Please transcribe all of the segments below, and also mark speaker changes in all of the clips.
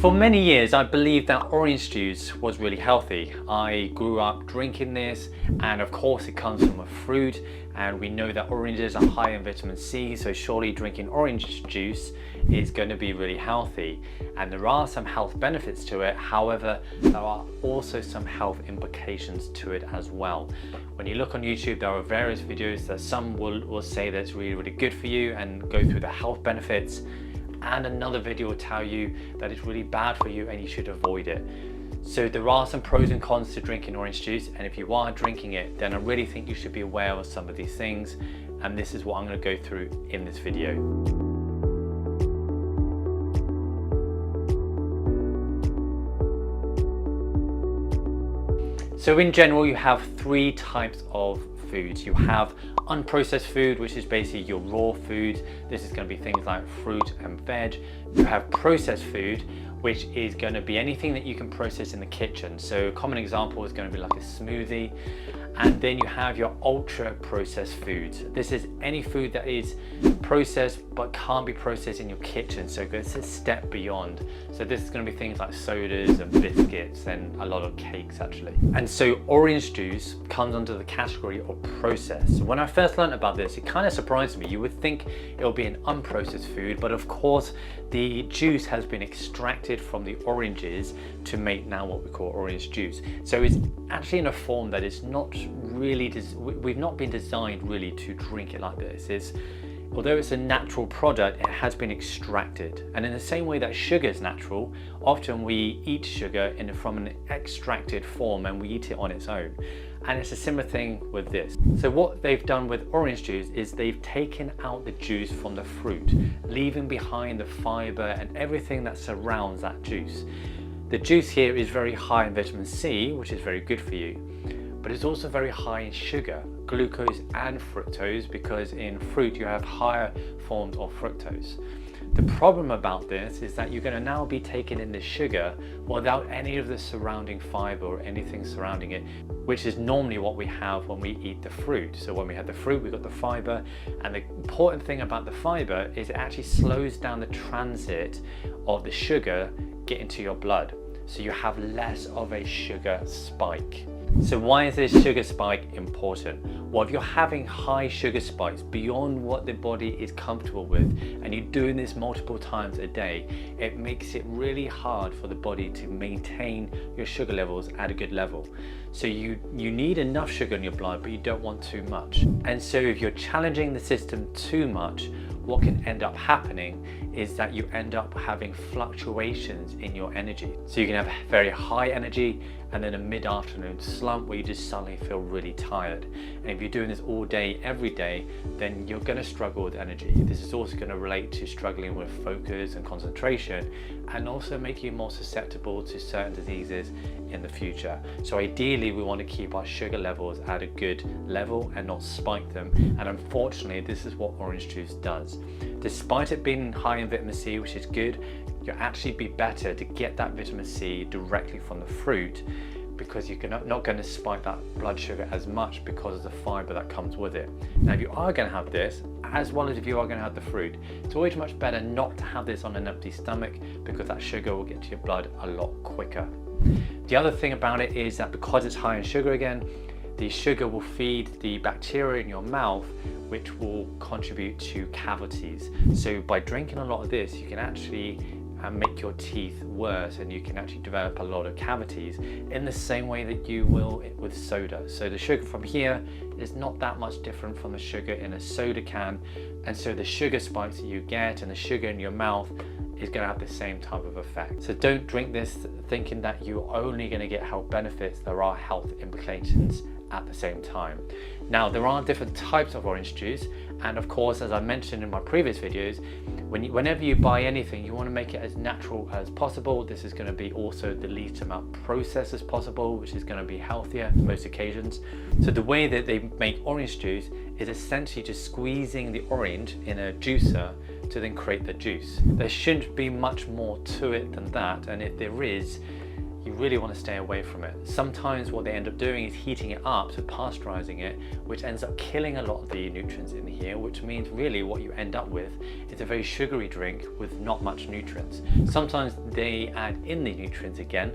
Speaker 1: For many years, I believed that orange juice was really healthy. I grew up drinking this, and of course it comes from a fruit, and we know that oranges are high in vitamin C, so surely drinking orange juice is going to be really healthy. And there are some health benefits to it. However, there are also some health implications to it as well. When you look on YouTube, there are various videos that some will say that it's really good for you and go through the health benefits. And another video will tell you that it's really bad for you and you should avoid it. So there are some pros and cons to drinking orange juice, and if you are drinking it, then I really think you should be aware of some of these things, and this is what I'm going to go through in this video. So in general, you have three types of foods. You have unprocessed food, which is basically your raw food. This is going to be things like fruit and veg. You have processed food, which is going to be anything that you can process in the kitchen. So a common example is going to be like a smoothie. And then you have your ultra processed foods. This is any food that is processed but can't be processed in your kitchen, so it's a step beyond. So this is going to be things like sodas and biscuits and a lot of cakes actually. And so orange juice comes under the category of processed. So when I first learned about this, it kind of surprised me. You would think it will be an unprocessed food, but of course the juice has been extracted from the oranges to make now what we call orange juice. So it's actually in a form that is not really, we've not been designed really to drink it like this. Although it's a natural product, it has been extracted. And in the same way that sugar is natural, often we eat sugar from an extracted form and we eat it on its own. And it's a similar thing with this. So what they've done with orange juice is they've taken out the juice from the fruit, leaving behind the fiber and everything that surrounds that juice. The juice here is very high in vitamin C, which is very good for you, but it's also very high in sugar, glucose and fructose, because in fruit you have higher forms of fructose. The problem about this is that you're going to now be taking in the sugar without any of the surrounding fiber or anything surrounding it, which is normally what we have when we eat the fruit. So when we have the fruit, we've got the fiber, and the important thing about the fiber is it actually slows down the transit of the sugar getting to your blood. So you have less of a sugar spike. So why is this sugar spike important? Well, if you're having high sugar spikes beyond what the body is comfortable with, and you're doing this multiple times a day, it makes it really hard for the body to maintain your sugar levels at a good level. So you need enough sugar in your blood, but you don't want too much. And so if you're challenging the system too much, what can end up happening is that you end up having fluctuations in your energy. So you can have very high energy and then a mid-afternoon slump where you just suddenly feel really tired. And if you're doing this all day, every day, then you're going to struggle with energy. This is also going to relate to struggling with focus and concentration, and also make you more susceptible to certain diseases in the future. So ideally, we want to keep our sugar levels at a good level and not spike them. And unfortunately, this is what orange juice does. Despite it being high in vitamin C, which is good, you'll actually be better to get that vitamin C directly from the fruit, because you're not going to spike that blood sugar as much because of the fiber that comes with it. Now, if you are going to have this, as well as if you are going to have the fruit, it's always much better not to have this on an empty stomach, because that sugar will get to your blood a lot quicker. The other thing about it is that because it's high in sugar again, the sugar will feed the bacteria in your mouth, which will contribute to cavities. So by drinking a lot of this, you can actually make your teeth worse, and you can actually develop a lot of cavities in the same way that you will with soda. So the sugar from here is not that much different from the sugar in a soda can, and so the sugar spikes that you get and the sugar in your mouth is going to have the same type of effect. So don't drink this thinking that you're only going to get health benefits. There are health implications at the same time. Now, there are different types of orange juice, and of course, as I mentioned in my previous videos, whenever you buy anything, you want to make it as natural as possible. This is going to be also the least amount processed as possible, which is going to be healthier on most occasions. So the way that they make orange juice is essentially just squeezing the orange in a juicer to then create the juice. There shouldn't be much more to it than that, and if there is, you really want to stay away from it. Sometimes what they end up doing is heating it up, so pasteurizing it, which ends up killing a lot of the nutrients in here, which means really what you end up with is a very sugary drink with not much nutrients. Sometimes they add in the nutrients again,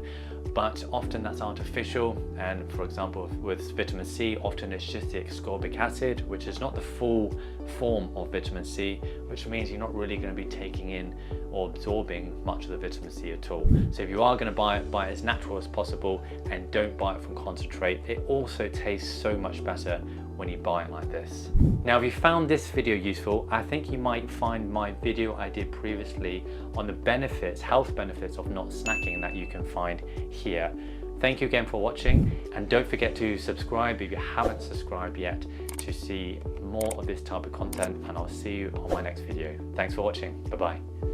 Speaker 1: but often that's artificial. And for example, with vitamin C, often it's just the ascorbic acid, which is not the full form of vitamin C, which means you're not really going to be taking in or absorbing much of the vitamin C at all. So if you are going to buy it as natural as possible, and don't buy it from concentrate. It also tastes so much better when you buy it like this. Now, if you found this video useful, I think you might find my video I did previously on the benefits, health benefits of not snacking, that you can find here. Thank you again for watching, and don't forget to subscribe if you haven't subscribed yet to see more of this type of content, and I'll see you on my next video. Thanks for watching. Bye bye.